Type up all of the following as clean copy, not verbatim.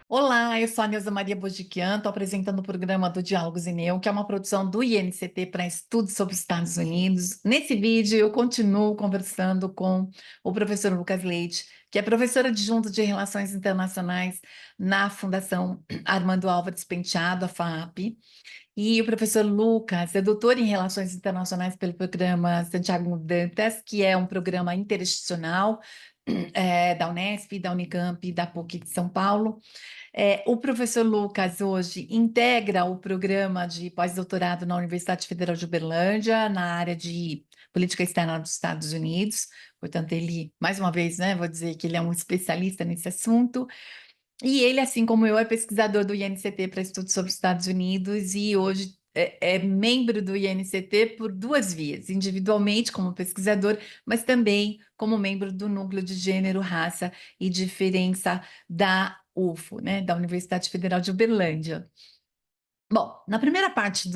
Olá, eu sou a Neuza Maria Bojiquian, estou apresentando o programa do Diálogos Ineu, que é uma produção do INCT para estudos sobre os Estados Unidos. Nesse vídeo, eu continuo conversando com o professor Lucas Leite, que é professor adjunto de Relações Internacionais na Fundação Armando Álvares Penteado, a FAAP. E o professor Lucas é doutor em Relações Internacionais pelo programa Santiago Dantas, que é um programa interinstitucional da Unesp, da Unicamp e da PUC de São Paulo. O professor Lucas hoje integra o programa de pós-doutorado na Universidade Federal de Uberlândia, na área de política externa dos Estados Unidos. Portanto, ele, mais uma vez, né, vou dizer que ele é um especialista nesse assunto. E ele, assim como eu, é pesquisador do INCT para estudos sobre os Estados Unidos e hoje é membro do INCT por duas vias, individualmente como pesquisador, mas também como membro do Núcleo de Gênero, Raça e Diferença da UFO, né, da Universidade Federal de Uberlândia. Bom, na primeira parte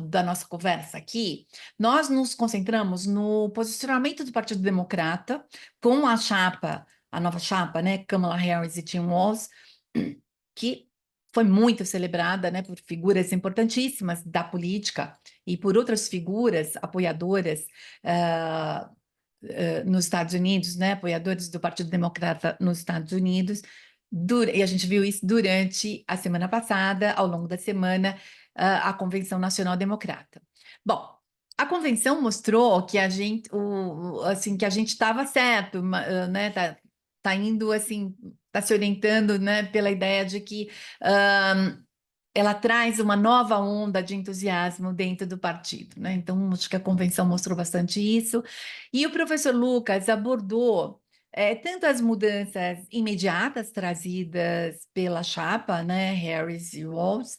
da nossa conversa aqui, nós nos concentramos no posicionamento do Partido Democrata com a nova chapa, né, Kamala Harris e Tim Walz, que foi muito celebrada, né, por figuras importantíssimas da política e por outras figuras apoiadoras nos Estados Unidos, né, apoiadores do Partido Democrata nos Estados Unidos, e a gente viu isso durante a semana passada, ao longo da semana, a Convenção Nacional Democrata. Bom, a convenção mostrou que a gente, assim, que a gente estava certo, né, tá indo assim, tá se orientando, né, pela ideia de que ela traz uma nova onda de entusiasmo dentro do partido, né? Então, acho que a convenção mostrou bastante isso. E o professor Lucas abordou tanto as mudanças imediatas trazidas pela chapa, né, Harris e Walz,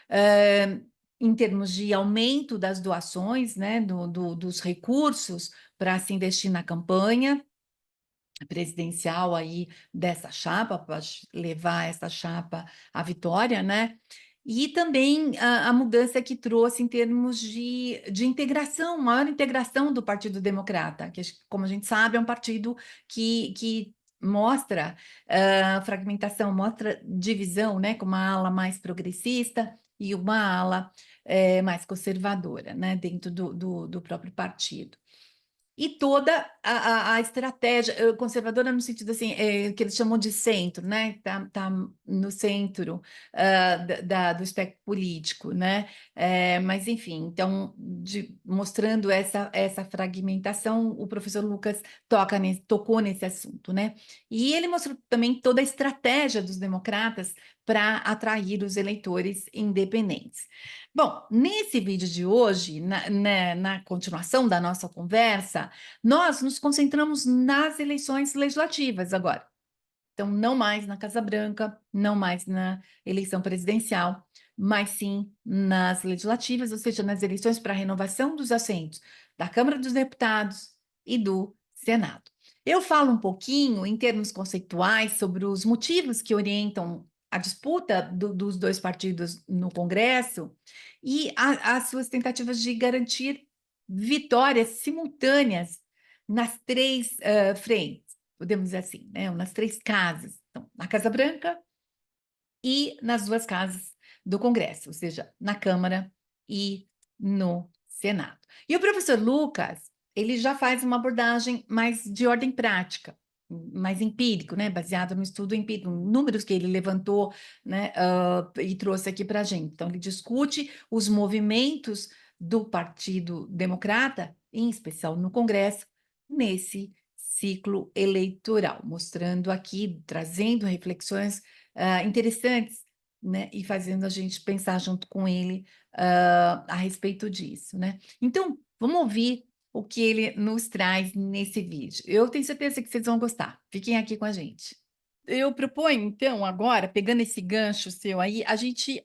eh, em termos de aumento das doações, né, dos recursos para se investir na campanha presidencial aí dessa chapa, para levar essa chapa à vitória, né? E também a mudança que trouxe em termos de integração, maior integração do Partido Democrata, que, como a gente sabe, é um partido que mostra fragmentação, mostra divisão, né, com uma ala mais progressista e uma ala mais conservadora, né, dentro do próprio partido. E toda a estratégia conservadora no sentido assim, que eles chamam de centro, né? Tá no centro do espectro político, né? Mas enfim, então, mostrando essa fragmentação, o professor Lucas tocou nesse assunto, né? E ele mostrou também toda a estratégia dos democratas para atrair os eleitores independentes. Bom, nesse vídeo de hoje, na continuação da nossa conversa, nós nos concentramos nas eleições legislativas agora. Então, não mais na Casa Branca, não mais na eleição presidencial, mas sim nas legislativas, ou seja, nas eleições para a renovação dos assentos da Câmara dos Deputados e do Senado. Eu falo um pouquinho, em termos conceituais, sobre os motivos que orientam a disputa dos dois partidos no Congresso e as suas tentativas de garantir vitórias simultâneas nas três frentes, podemos dizer assim, né? Nas três casas, então, na Casa Branca e nas duas casas do Congresso, ou seja, na Câmara e no Senado. E o professor Lucas, ele já faz uma abordagem mais de ordem prática, mais empírico, né, baseado no estudo empírico, números que ele levantou, né, e trouxe aqui para a gente. Então, ele discute os movimentos do Partido Democrata, em especial no Congresso, nesse ciclo eleitoral, mostrando aqui, trazendo reflexões interessantes, né, e fazendo a gente pensar junto com ele a respeito disso, né? Então, vamos ouvir o que ele nos traz nesse vídeo. Eu tenho certeza que vocês vão gostar. Fiquem aqui com a gente. Eu proponho, então, agora, pegando esse gancho seu aí, a gente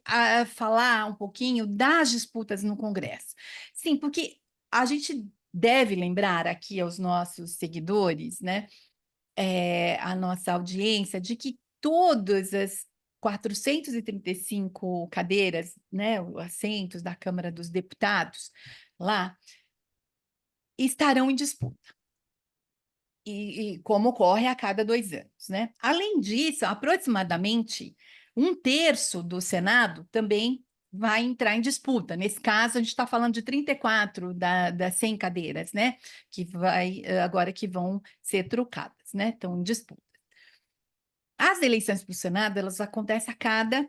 falar um pouquinho das disputas no Congresso. Sim, porque a gente deve lembrar aqui aos nossos seguidores, né, a nossa audiência, de que todas as 435 cadeiras, né, assentos da Câmara dos Deputados lá, estarão em disputa. E como ocorre a cada 2 anos, né? Além disso, aproximadamente Um terço do Senado também vai entrar em disputa. Nesse caso, a gente está falando de 34 das 100 cadeiras, né? Agora que vão ser trocadas, né? Estão em disputa. As eleições para o Senado, elas acontecem a cada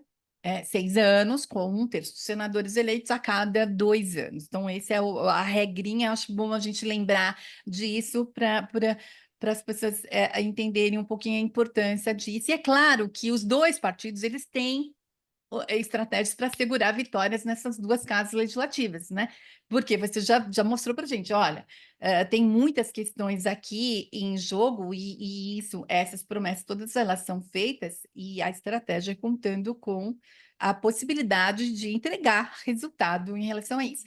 6 anos, com um terço dos senadores eleitos a cada 2 anos. Então, essa é a regrinha, acho bom a gente lembrar disso para as pessoas entenderem um pouquinho a importância disso. E é claro que os dois partidos, eles têm estratégias para assegurar vitórias nessas duas casas legislativas, né? Porque você já mostrou para a gente, olha, tem muitas questões aqui em jogo e essas promessas todas elas são feitas e a estratégia é contando com a possibilidade de entregar resultado em relação a isso.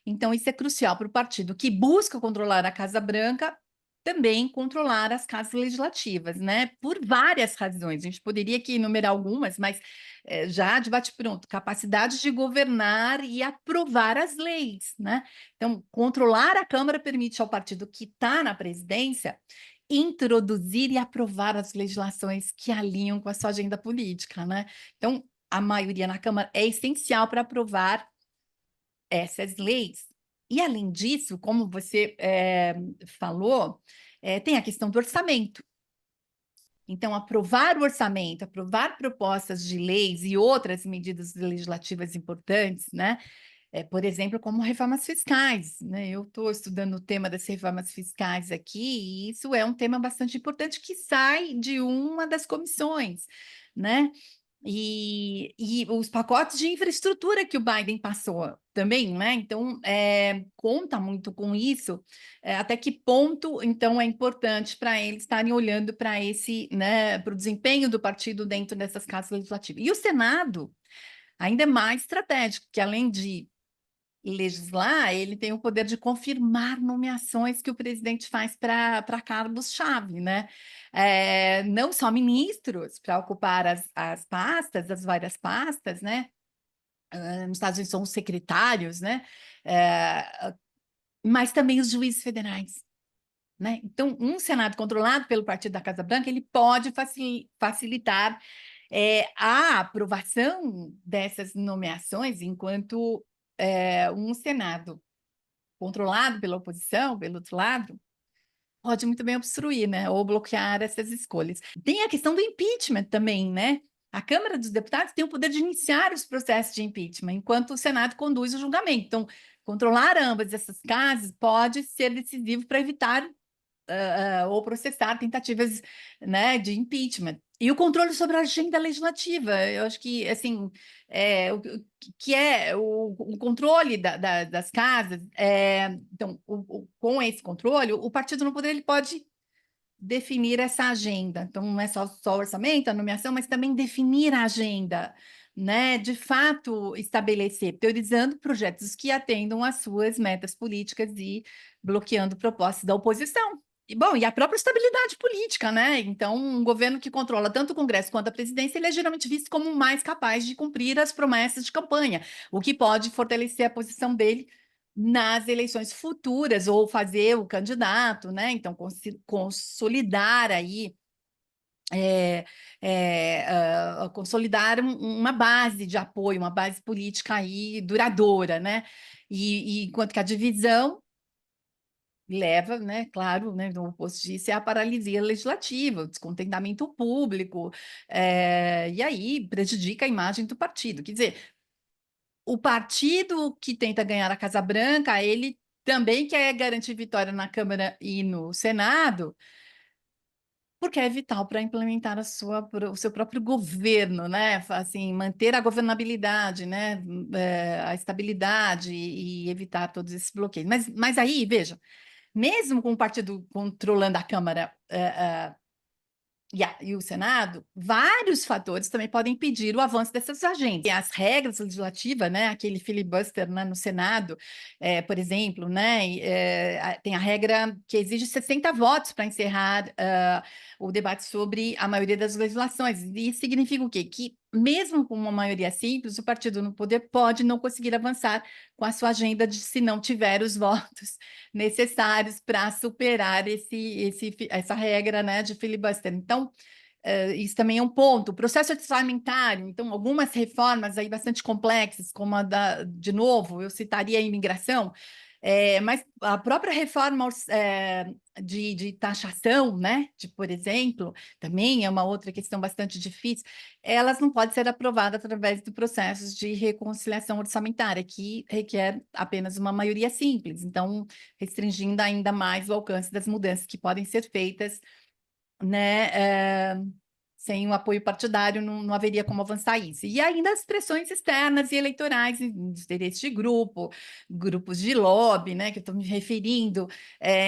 Então, isso é crucial para o partido que busca controlar a Casa Branca, também controlar as casas legislativas, né? Por várias razões. A gente poderia aqui enumerar algumas, mas já de bate-pronto, capacidade de governar e aprovar as leis, né? Então, controlar a Câmara permite ao partido que está na presidência introduzir e aprovar as legislações que alinham com a sua agenda política, né? Então, a maioria na Câmara é essencial para aprovar essas leis. E, além disso, como você falou, tem a questão do orçamento. Então, aprovar o orçamento, aprovar propostas de leis e outras medidas legislativas importantes, né? Por exemplo, como reformas fiscais, né? Eu estou estudando o tema das reformas fiscais aqui, e isso é um tema bastante importante que sai de uma das comissões, né? E os pacotes de infraestrutura que o Biden passou também, né? Então, conta muito com isso, até que ponto, então, é importante para eles estarem olhando para esse, né, para o desempenho do partido dentro dessas casas legislativas. E o Senado ainda é mais estratégico, que além de legislar, ele tem o poder de confirmar nomeações que o presidente faz para cargos-chave, né? Não só ministros para ocupar as pastas, as várias pastas, né? Nos Estados Unidos são os secretários, né? Mas também os juízes federais. Né? Então, um Senado controlado pelo Partido da Casa Branca, ele pode facilitar a aprovação dessas nomeações, enquanto um Senado controlado pela oposição, pelo outro lado, pode muito bem obstruir, né, ou bloquear essas escolhas. Tem a questão do impeachment também, né? A Câmara dos Deputados tem o poder de iniciar os processos de impeachment, enquanto o Senado conduz o julgamento. Então, controlar ambas essas casas pode ser decisivo para evitar ou processar tentativas, né, de impeachment. E o controle sobre a agenda legislativa, eu acho que, assim, o que é o controle das casas, então, com esse controle, o partido no poder ele pode definir essa agenda. Então, não é só o orçamento, a nomeação, mas também definir a agenda, né? De fato, estabelecer, priorizando projetos que atendam às suas metas políticas e bloqueando propostas da oposição. E, bom, e a própria estabilidade política, né? Então, um governo que controla tanto o Congresso quanto a presidência, ele é geralmente visto como mais capaz de cumprir as promessas de campanha, o que pode fortalecer a posição dele nas eleições futuras, ou fazer o candidato, né? Então, consolidar aí, consolidar uma base de apoio, uma base política aí duradoura, né? E enquanto que a divisão leva, né, claro, né, o oposto disso é a paralisia legislativa, o descontentamento público, e aí prejudica a imagem do partido. Quer dizer, o partido que tenta ganhar a Casa Branca, ele também quer garantir vitória na Câmara e no Senado, porque é vital para implementar o seu próprio governo, né? Assim, manter a governabilidade, né? A estabilidade e evitar todos esses bloqueios. Mas aí, veja, mesmo com o partido controlando a Câmara e o Senado, vários fatores também podem impedir o avanço dessas agendas. E as regras legislativas, né, aquele filibuster, né, no Senado, por exemplo, né, tem a regra que exige 60 votos para encerrar o debate sobre a maioria das legislações. E isso significa o quê? Que mesmo com uma maioria simples, o partido no poder pode não conseguir avançar com a sua agenda se não tiver os votos necessários para superar essa regra, né, de filibuster. Então, isso também é um ponto. O processo orçamentário, então, algumas reformas aí bastante complexas, como de novo, eu citaria a imigração, mas a própria reforma de taxação, né, por exemplo, também é uma outra questão bastante difícil, elas não podem ser aprovadas através do processo de reconciliação orçamentária, que requer apenas uma maioria simples, então, restringindo ainda mais o alcance das mudanças que podem ser feitas, né, sem o apoio partidário não haveria como avançar isso. E ainda as pressões externas e eleitorais, interesses de grupo, grupos de lobby, né, que eu estou me referindo,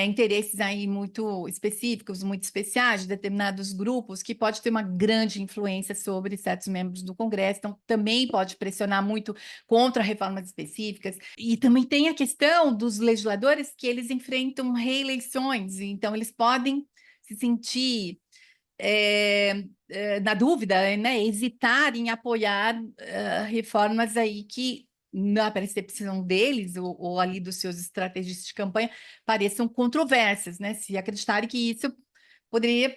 interesses aí muito específicos, muito especiais de determinados grupos, que pode ter uma grande influência sobre certos membros do Congresso, então também pode pressionar muito contra reformas específicas. E também tem a questão dos legisladores que eles enfrentam reeleições, então eles podem se sentir na dúvida, né, hesitar em apoiar reformas aí que, na percepção deles, ou ali dos seus estrategistas de campanha, pareçam controversas, né? Se acreditarem que isso poderia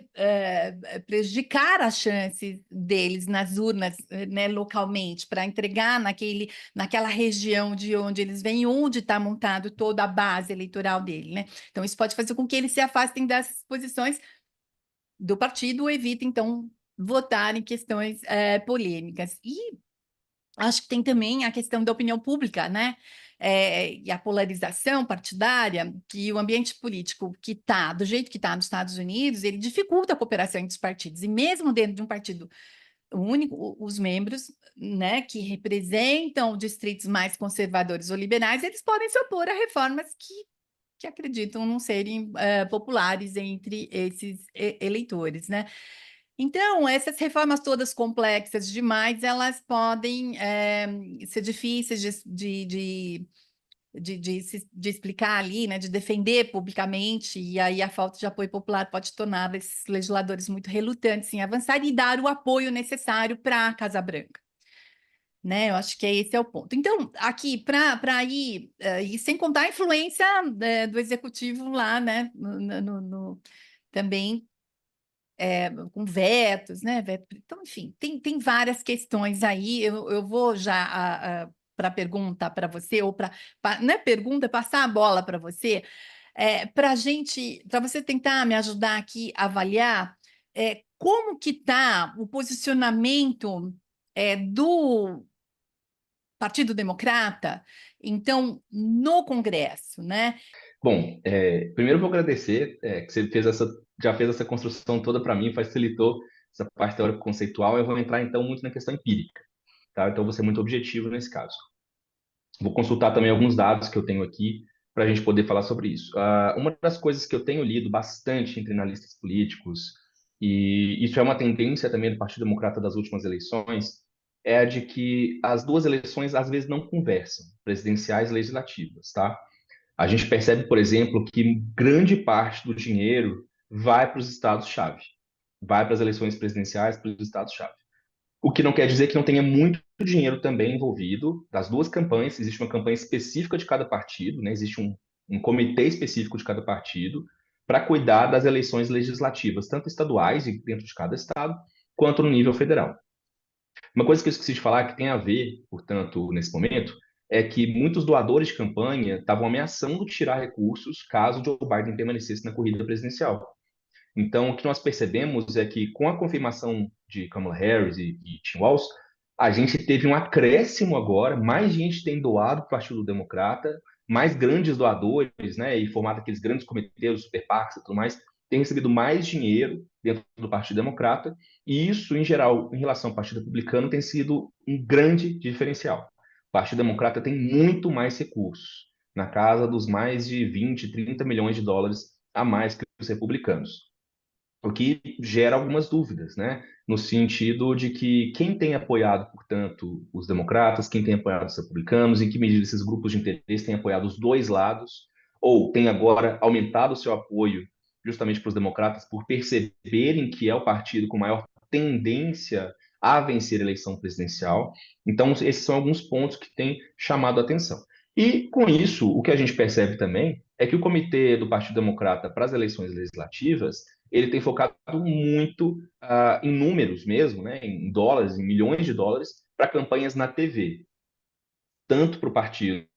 prejudicar as chances deles nas urnas, né, localmente, para entregar naquela região de onde eles vêm, onde está montado toda a base eleitoral dele, né? Então, isso pode fazer com que eles se afastem das posições do partido, evita, então, votar em questões polêmicas. E acho que tem também a questão da opinião pública, né? E a polarização partidária, que o ambiente político que está, do jeito que está nos Estados Unidos, ele dificulta a cooperação entre os partidos. E mesmo dentro de um partido único, os membros, né, que representam distritos mais conservadores ou liberais, eles podem se opor a reformas que acreditam não serem populares entre esses eleitores, né? Então, essas reformas todas complexas demais, elas podem ser difíceis de explicar ali, né, de defender publicamente, e aí a falta de apoio popular pode tornar esses legisladores muito relutantes em avançar e dar o apoio necessário para a Casa Branca. Né? Eu acho que esse é o ponto. Então, aqui, para ir, e sem contar a influência do executivo lá, né? Também com vetos, né? Então, enfim, tem várias questões aí. Eu vou já para a pergunta para você, ou não é pergunta, passar a bola para você, para você tentar me ajudar aqui a avaliar como que está o posicionamento do Partido Democrata, então, no Congresso, né? Bom, primeiro eu vou agradecer que você já fez essa construção toda para mim, facilitou essa parte teórico-conceitual. Eu vou entrar então muito na questão empírica, tá? Então, vou ser muito objetivo nesse caso. Vou consultar também alguns dados que eu tenho aqui para a gente poder falar sobre isso. Uma das coisas que eu tenho lido bastante entre analistas políticos, e isso é uma tendência também do Partido Democrata das últimas eleições, é a de que as duas eleições às vezes não conversam, presidenciais e legislativas, tá? A gente percebe, por exemplo, que grande parte do dinheiro vai para os estados-chave, vai para as eleições presidenciais, para os estados-chave. O que não quer dizer que não tenha muito dinheiro também envolvido das duas campanhas. Existe uma campanha específica de cada partido, né? Existe um comitê específico de cada partido para cuidar das eleições legislativas, tanto estaduais e dentro de cada estado, quanto no nível federal. Uma coisa que eu esqueci de falar que tem a ver, portanto, nesse momento, é que muitos doadores de campanha estavam ameaçando tirar recursos caso Joe Biden permanecesse na corrida presidencial. Então, o que nós percebemos é que, com a confirmação de Kamala Harris e Tim Walz, a gente teve um acréscimo agora, mais gente tem doado para o Partido Democrata, mais grandes doadores, né, e formado aqueles grandes comitês, os super PACs e tudo mais, têm recebido mais dinheiro dentro do Partido Democrata, e isso, em geral, em relação ao Partido Republicano, tem sido um grande diferencial. O Partido Democrata tem muito mais recursos, na casa dos mais de 20, 30 milhões de dólares a mais que os republicanos. O que gera algumas dúvidas, né? No sentido de que quem tem apoiado, portanto, os democratas, quem tem apoiado os republicanos, em que medida esses grupos de interesse têm apoiado os dois lados, ou tem agora aumentado o seu apoio justamente para os democratas por perceberem que é o partido com maior tendência a vencer a eleição presidencial. Então, esses são alguns pontos que têm chamado a atenção. E, com isso, o que a gente percebe também é que o Comitê do Partido Democrata para as eleições legislativas ele tem focado muito em números mesmo, né, em dólares, em milhões de dólares, para campanhas na TV, tanto para o partido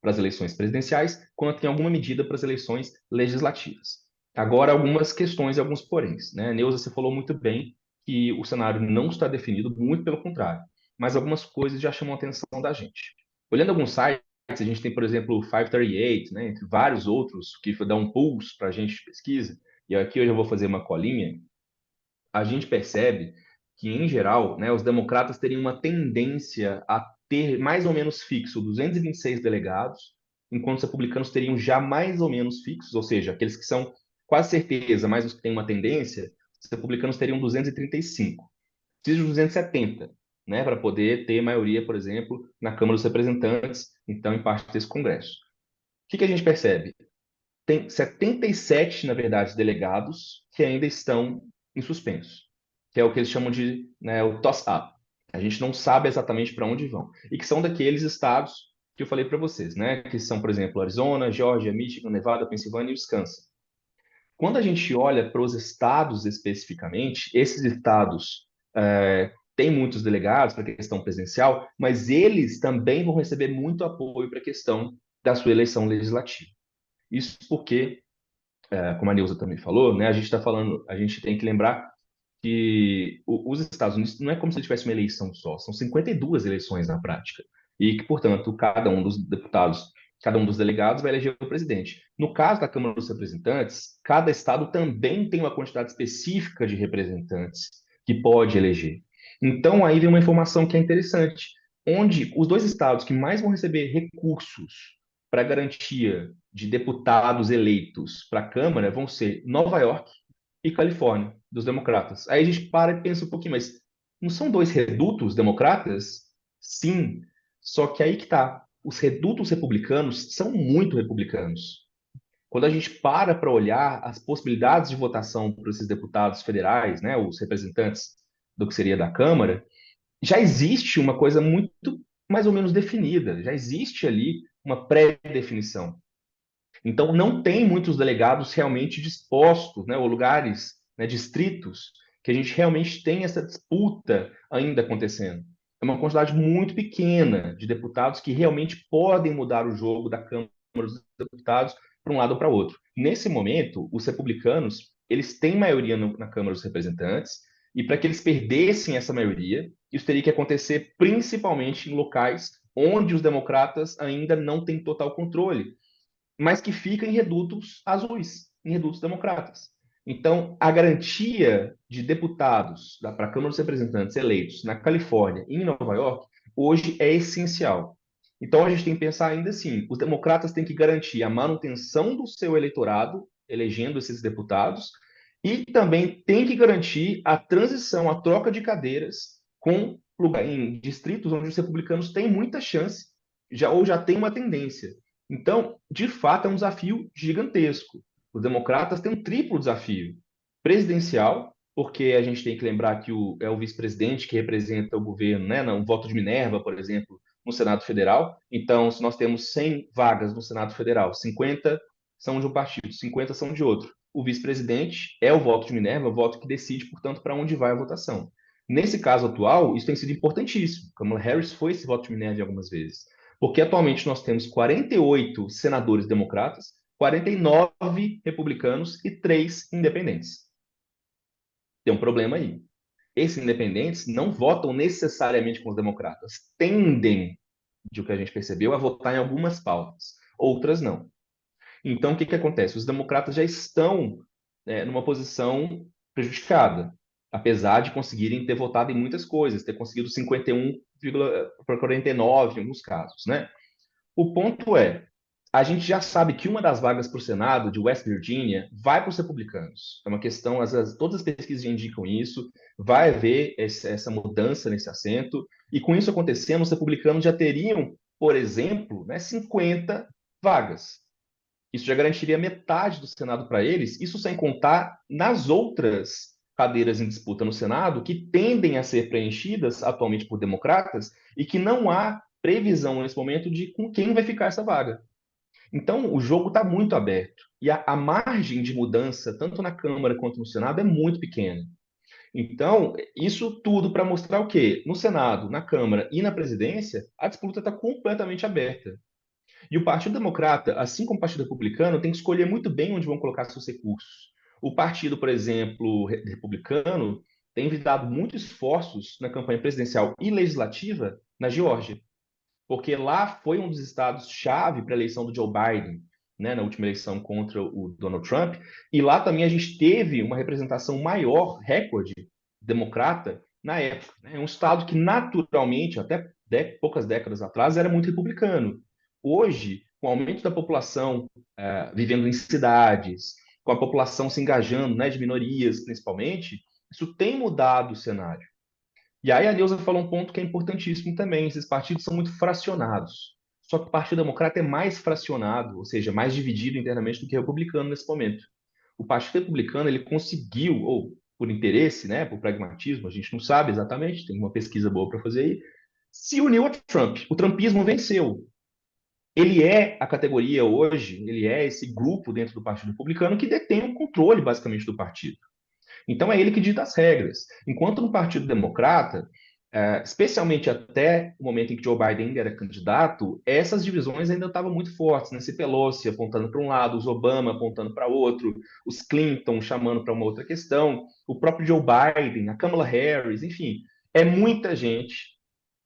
para as eleições presidenciais, quanto em alguma medida para as eleições legislativas. Agora, algumas questões e alguns poréns, né? Neuza, você falou muito bem que o cenário não está definido, muito pelo contrário, mas algumas coisas já chamam a atenção da gente. Olhando alguns sites, a gente tem, por exemplo, o 538, né, entre vários outros, que dá um pulso para a gente de pesquisa, e aqui eu já vou fazer uma colinha. A gente percebe que, em geral, né, os democratas teriam uma tendência a ter mais ou menos fixo 226 delegados, enquanto os republicanos teriam já mais ou menos fixos, ou seja, aqueles que são quase certeza, mas os que têm uma tendência, os republicanos teriam 235. Precisa de 270, né, para poder ter maioria, por exemplo, na Câmara dos Representantes, então, em parte desse Congresso. O que a gente percebe? Tem 77, na verdade, delegados que ainda estão em suspenso, que é o que eles chamam de, né, o toss-up. A gente não sabe exatamente para onde vão. E que são daqueles estados que eu falei para vocês, né? Que são, por exemplo, Arizona, Georgia, Michigan, Nevada, Pensilvânia e Wisconsin. Quando a gente olha para os estados especificamente, esses estados têm muitos delegados para a questão presidencial, mas eles também vão receber muito apoio para a questão da sua eleição legislativa. Isso porque como a Neuza também falou, né, a gente está falando, a gente tem que lembrar que os Estados Unidos não é como se tivesse uma eleição só, são 52 eleições na prática. E que, portanto, cada um dos deputados, cada um dos delegados vai eleger o presidente. No caso da Câmara dos Representantes, cada estado também tem uma quantidade específica de representantes que pode eleger. Então, aí vem uma informação que é interessante, onde os dois estados que mais vão receber recursos para garantia de deputados eleitos para a Câmara vão ser Nova York e Califórnia, dos democratas. Aí a gente para e pensa um pouquinho, mas não são dois redutos democratas? Sim, só que aí que tá. Os redutos republicanos são muito republicanos. Quando a gente para olhar as possibilidades de votação para esses deputados federais, né, os representantes do que seria da Câmara, já existe uma coisa muito mais ou menos definida, já existe ali uma pré-definição. Então, não tem muitos delegados realmente dispostos, né, ou lugares, né, distritos, que a gente realmente tem essa disputa ainda acontecendo. É uma quantidade muito pequena de deputados que realmente podem mudar o jogo da Câmara dos Deputados para um lado ou para outro. Nesse momento, os republicanos, eles têm maioria na Câmara dos Representantes, e para que eles perdessem essa maioria, isso teria que acontecer principalmente em locais onde os democratas ainda não têm total controle, mas que fica em redutos azuis, em redutos democratas. Então, a garantia de deputados para a Câmara dos Representantes eleitos na Califórnia e em Nova York, hoje é essencial. Então, a gente tem que pensar ainda assim: os democratas têm que garantir a manutenção do seu eleitorado, elegendo esses deputados, e também tem que garantir a transição, a troca de cadeiras em distritos onde os republicanos têm muita chance, ou já têm uma tendência. Então, de fato, é um desafio gigantesco. Os democratas têm um triplo desafio: presidencial, porque a gente tem que lembrar que é o vice-presidente que representa o governo, né? Um voto de Minerva, por exemplo, no Senado Federal. Então, se nós temos 100 vagas no Senado Federal, 50 são de um partido, 50 são de outro. O vice-presidente é o voto de Minerva, o voto que decide, portanto, para onde vai a votação. Nesse caso atual, isso tem sido importantíssimo. Kamala Harris foi esse voto de Minerva algumas vezes. Porque atualmente nós temos 48 senadores democratas, 49 republicanos e 3 independentes. Tem um problema aí. Esses independentes não votam necessariamente com os democratas. Tendem, de o que a gente percebeu, a votar em algumas pautas. Outras não. Então, o que acontece? Os democratas já estão numa posição prejudicada, apesar de conseguirem ter votado em muitas coisas, ter conseguido 51,49 em alguns casos, né? O ponto é, a gente já sabe que uma das vagas para o Senado de West Virginia vai para os republicanos. É uma questão, todas as pesquisas indicam isso, vai haver essa mudança nesse assento, e com isso acontecendo, os republicanos já teriam, por exemplo, né, 50 vagas. Isso já garantiria metade do Senado para eles, isso sem contar nas outras cadeiras em disputa no Senado, que tendem a ser preenchidas atualmente por democratas, e que não há previsão nesse momento de com quem vai ficar essa vaga. Então, o jogo está muito aberto. E a margem de mudança, tanto na Câmara quanto no Senado, é muito pequena. Então, isso tudo para mostrar o quê? No Senado, na Câmara e na presidência, a disputa está completamente aberta. E o Partido Democrata, assim como o Partido Republicano, tem que escolher muito bem onde vão colocar seus recursos. O partido, por exemplo, republicano, tem dado muitos esforços na campanha presidencial e legislativa na Geórgia, porque lá foi um dos estados-chave para a eleição do Joe Biden, né, na última eleição contra o Donald Trump, e lá também a gente teve uma representação maior, recorde, democrata, na época. Né? É um estado que naturalmente, até poucas décadas atrás, era muito republicano. Hoje, com o aumento da população vivendo em cidades, com a população se engajando, né, de minorias principalmente, isso tem mudado o cenário. E aí a Neuza falou um ponto que é importantíssimo também. Esses partidos são muito fracionados. Só que o Partido Democrata é mais fracionado, ou seja, mais dividido internamente do que o republicano nesse momento. O Partido Republicano ele conseguiu, ou por interesse, né, por pragmatismo, a gente não sabe exatamente, tem uma pesquisa boa para fazer aí, se uniu a Trump. O trumpismo venceu. Ele é a categoria hoje, ele é esse grupo dentro do Partido Republicano que detém o controle basicamente do partido. Então é ele que dita as regras. Enquanto no Partido Democrata, especialmente até o momento em que Joe Biden ainda era candidato, essas divisões ainda estavam muito fortes. Nancy Pelosi apontando para um lado, os Obama apontando para outro, os Clinton chamando para uma outra questão, o próprio Joe Biden, a Kamala Harris, enfim, é muita gente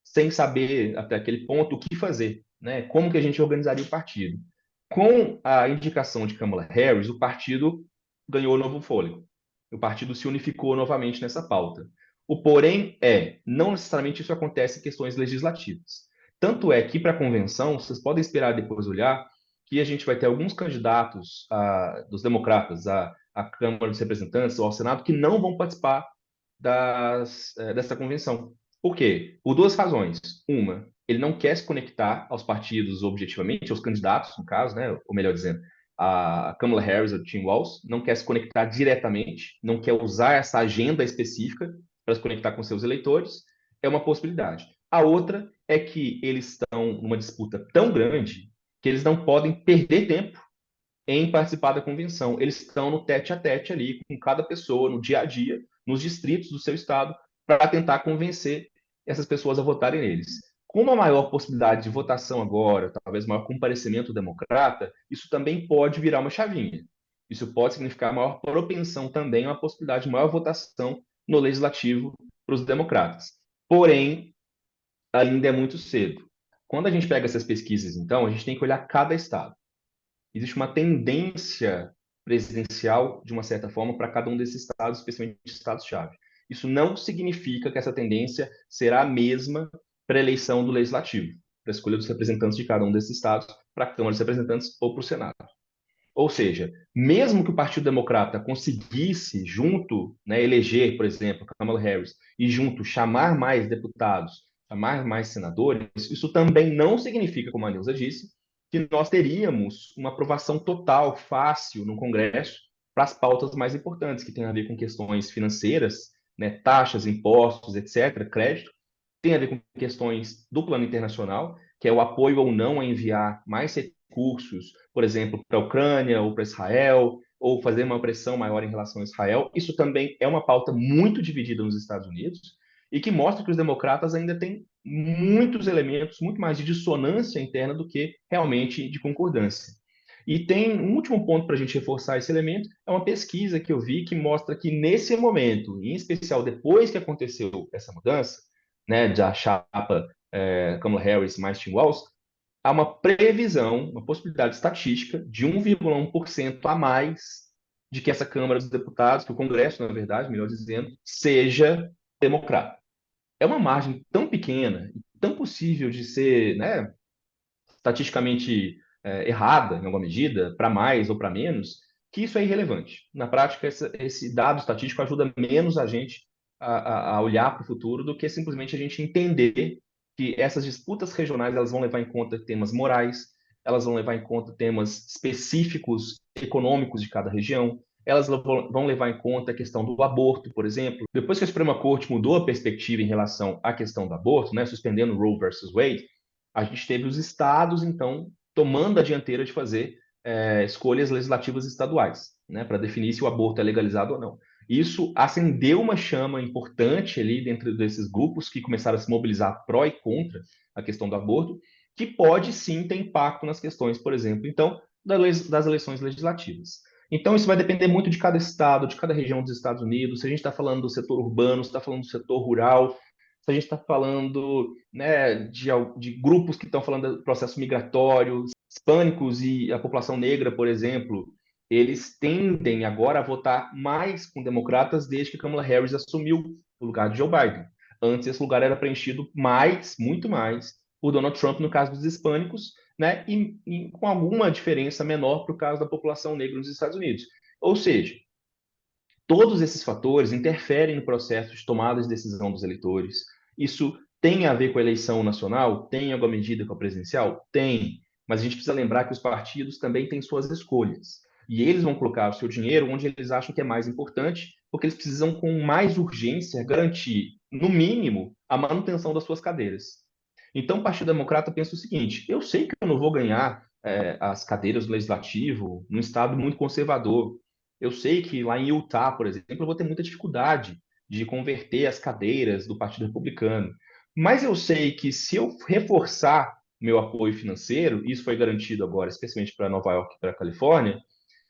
sem saber até aquele ponto o que fazer, né? Como que a gente organizaria o partido. Com a indicação de Kamala Harris, o partido ganhou novo fôlego. O partido se unificou novamente nessa pauta. O porém não necessariamente isso acontece em questões legislativas. Tanto é que para a convenção, vocês podem esperar depois olhar que a gente vai ter alguns candidatos dos democratas à Câmara dos Representantes ou ao Senado que não vão participar dessa convenção. Por quê? Por duas razões. Uma, ele não quer se conectar aos partidos objetivamente, aos candidatos, no caso, né? Ou melhor dizendo, a Kamala Harris ou Tim Walz, não quer se conectar diretamente, não quer usar essa agenda específica para se conectar com seus eleitores, é uma possibilidade. A outra é que eles estão numa disputa tão grande que eles não podem perder tempo em participar da convenção. Eles estão no tete a tete ali com cada pessoa, no dia a dia, nos distritos do seu estado, para tentar convencer essas pessoas a votarem neles. Com uma maior possibilidade de votação agora, talvez maior comparecimento democrata, isso também pode virar uma chavinha. Isso pode significar maior propensão também a uma possibilidade de maior votação no legislativo para os democratas. Porém, ainda é muito cedo. Quando a gente pega essas pesquisas, então, a gente tem que olhar cada estado. Existe uma tendência presidencial, de uma certa forma, para cada um desses estados, especialmente estados-chave. Isso não significa que essa tendência será a mesma para a eleição do legislativo, para a escolha dos representantes de cada um desses estados para a Câmara dos Representantes ou para o Senado. Ou seja, mesmo que o Partido Democrata conseguisse, junto, né, eleger, por exemplo, Kamala Harris, e junto chamar mais deputados, chamar mais senadores, isso também não significa, como a Nilza disse, que nós teríamos uma aprovação total, fácil, no Congresso, para as pautas mais importantes, que têm a ver com questões financeiras, né, taxas, impostos, etc., crédito, tem a ver com questões do plano internacional, que é o apoio ou não a enviar mais recursos, por exemplo, para a Ucrânia ou para Israel, ou fazer uma pressão maior em relação a Israel. Isso também é uma pauta muito dividida nos Estados Unidos e que mostra que os democratas ainda têm muitos elementos, muito mais de dissonância interna do que realmente de concordância. E tem um último ponto para a gente reforçar esse elemento, é uma pesquisa que eu vi que mostra que nesse momento, em especial depois que aconteceu essa mudança, né, da chapa Kamala Harris mais Tim Walz, há uma previsão, uma possibilidade estatística de 1,1% a mais de que essa Câmara dos Deputados, que o Congresso, na verdade, melhor dizendo, seja democrata. É uma margem tão pequena, tão possível de ser, né, estatisticamente errada, em alguma medida, para mais ou para menos, que isso é irrelevante. Na prática, esse dado estatístico ajuda menos a gente a olhar para o futuro do que simplesmente a gente entender que essas disputas regionais elas vão levar em conta temas morais, elas vão levar em conta temas específicos econômicos de cada região, elas vão levar em conta a questão do aborto, por exemplo. Depois que a Suprema Corte mudou a perspectiva em relação à questão do aborto, né, suspendendo Roe versus Wade, a gente teve os estados, então, tomando a dianteira de fazer escolhas legislativas estaduais, né, para definir se o aborto é legalizado ou não. Isso acendeu uma chama importante ali dentro desses grupos que começaram a se mobilizar pró e contra a questão do aborto, que pode sim ter impacto nas questões, por exemplo, então, das eleições legislativas. Então, isso vai depender muito de cada estado, de cada região dos Estados Unidos. Se a gente está falando do setor urbano, se está falando do setor rural, se a gente está falando, né, de grupos que estão falando do processo migratório, hispânicos e a população negra, por exemplo, eles tendem agora a votar mais com democratas desde que Kamala Harris assumiu o lugar de Joe Biden. Antes, esse lugar era preenchido mais, muito mais, por Donald Trump, no caso dos hispânicos, né, e com alguma diferença menor para o caso da população negra nos Estados Unidos. Ou seja, todos esses fatores interferem no processo de tomada de decisão dos eleitores. Isso tem a ver com a eleição nacional? Tem alguma medida com a presidencial? Tem. Mas a gente precisa lembrar que os partidos também têm suas escolhas. E eles vão colocar o seu dinheiro onde eles acham que é mais importante, porque eles precisam, com mais urgência, garantir, no mínimo, a manutenção das suas cadeiras. Então, o Partido Democrata pensa o seguinte: eu sei que eu não vou ganhar as cadeiras do legislativo num estado muito conservador. Eu sei que lá em Utah, por exemplo, eu vou ter muita dificuldade de converter as cadeiras do Partido Republicano. Mas eu sei que se eu reforçar meu apoio financeiro, isso foi garantido agora, especialmente para Nova York e para a Califórnia,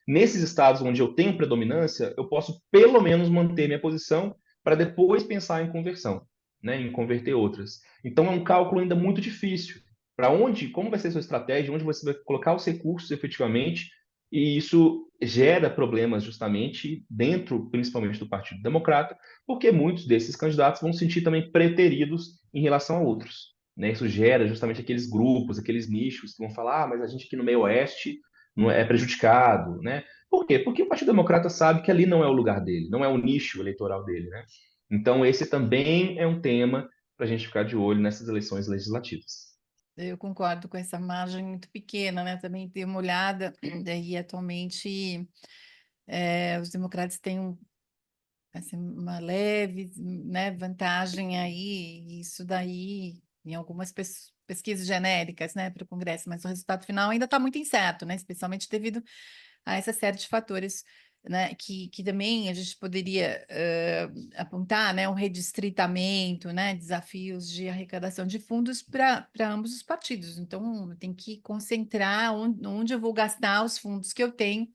nesses estados onde eu tenho predominância, eu posso pelo menos manter minha posição para depois pensar em conversão, né, em converter outras. Então é um cálculo ainda muito difícil. Para onde, como vai ser a sua estratégia, onde você vai colocar os recursos efetivamente, e isso gera problemas justamente dentro, principalmente do Partido Democrata, porque muitos desses candidatos vão se sentir também preteridos em relação a outros. Né? Isso gera justamente aqueles grupos, aqueles nichos que vão falar, mas a gente aqui no meio oeste não é prejudicado, né? Por quê? Porque o Partido Democrata sabe que ali não é o lugar dele, não é o nicho eleitoral dele, né? Então esse também é um tema para a gente ficar de olho nessas eleições legislativas. Eu concordo com essa margem muito pequena, né? Também dei uma olhada, e atualmente os democratas têm assim, uma leve, né, vantagem aí, e isso daí em algumas pesquisas genéricas, né, para o Congresso, mas o resultado final ainda está muito incerto, né, especialmente devido a essa série de fatores, né, que também a gente poderia apontar, né, um redistritamento, né, desafios de arrecadação de fundos para ambos os partidos. Então, tem que concentrar onde eu vou gastar os fundos que eu tenho,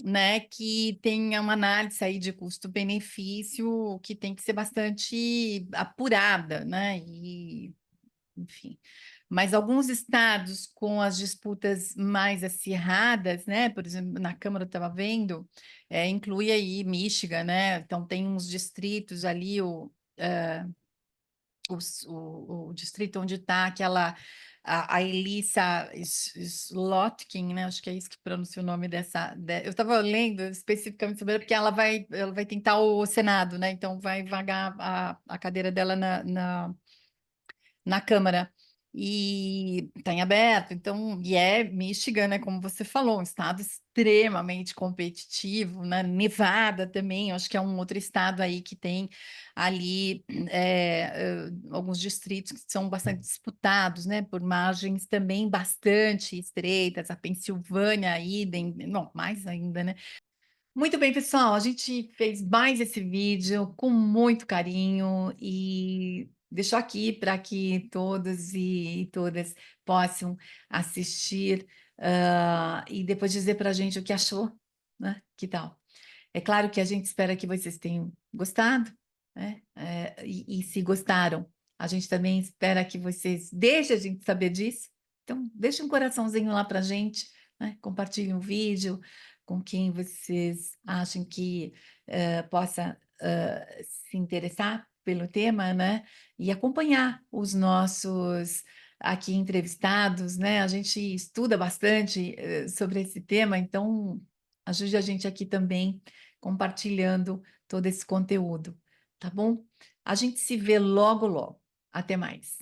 né, que tenha uma análise aí de custo-benefício que tem que ser bastante apurada, né, e enfim. Mas alguns estados com as disputas mais acirradas, né, por exemplo, na Câmara eu estava vendo, inclui aí Michigan, né, então tem uns distritos ali, o distrito onde está aquela a Elissa Slotkin, né? Acho que é isso que pronuncia o nome dessa. Eu estava lendo especificamente sobre ela, porque ela vai tentar o Senado, né? Então vai vagar a cadeira dela na Câmara. E está em aberto, então, e é Michigan, né? Como você falou, um estado extremamente competitivo, né? Nevada também, acho que é um outro estado aí que tem ali alguns distritos que são bastante disputados, né? Por margens também bastante estreitas, a Pensilvânia, idem, não, mais ainda, né? Muito bem, pessoal, a gente fez mais esse vídeo com muito carinho e deixou aqui para que todos e todas possam assistir, e depois dizer para a gente o que achou, né? Que tal? É claro que a gente espera que vocês tenham gostado, né? E se gostaram, a gente também espera que vocês deixem a gente saber disso. Então, deixe um coraçãozinho lá para a gente, né? Compartilhem o vídeo com quem vocês acham que possa se interessar pelo tema, né? E acompanhar os nossos aqui entrevistados, né? A gente estuda bastante sobre esse tema, então ajude a gente aqui também compartilhando todo esse conteúdo, tá bom? A gente se vê logo, logo. Até mais.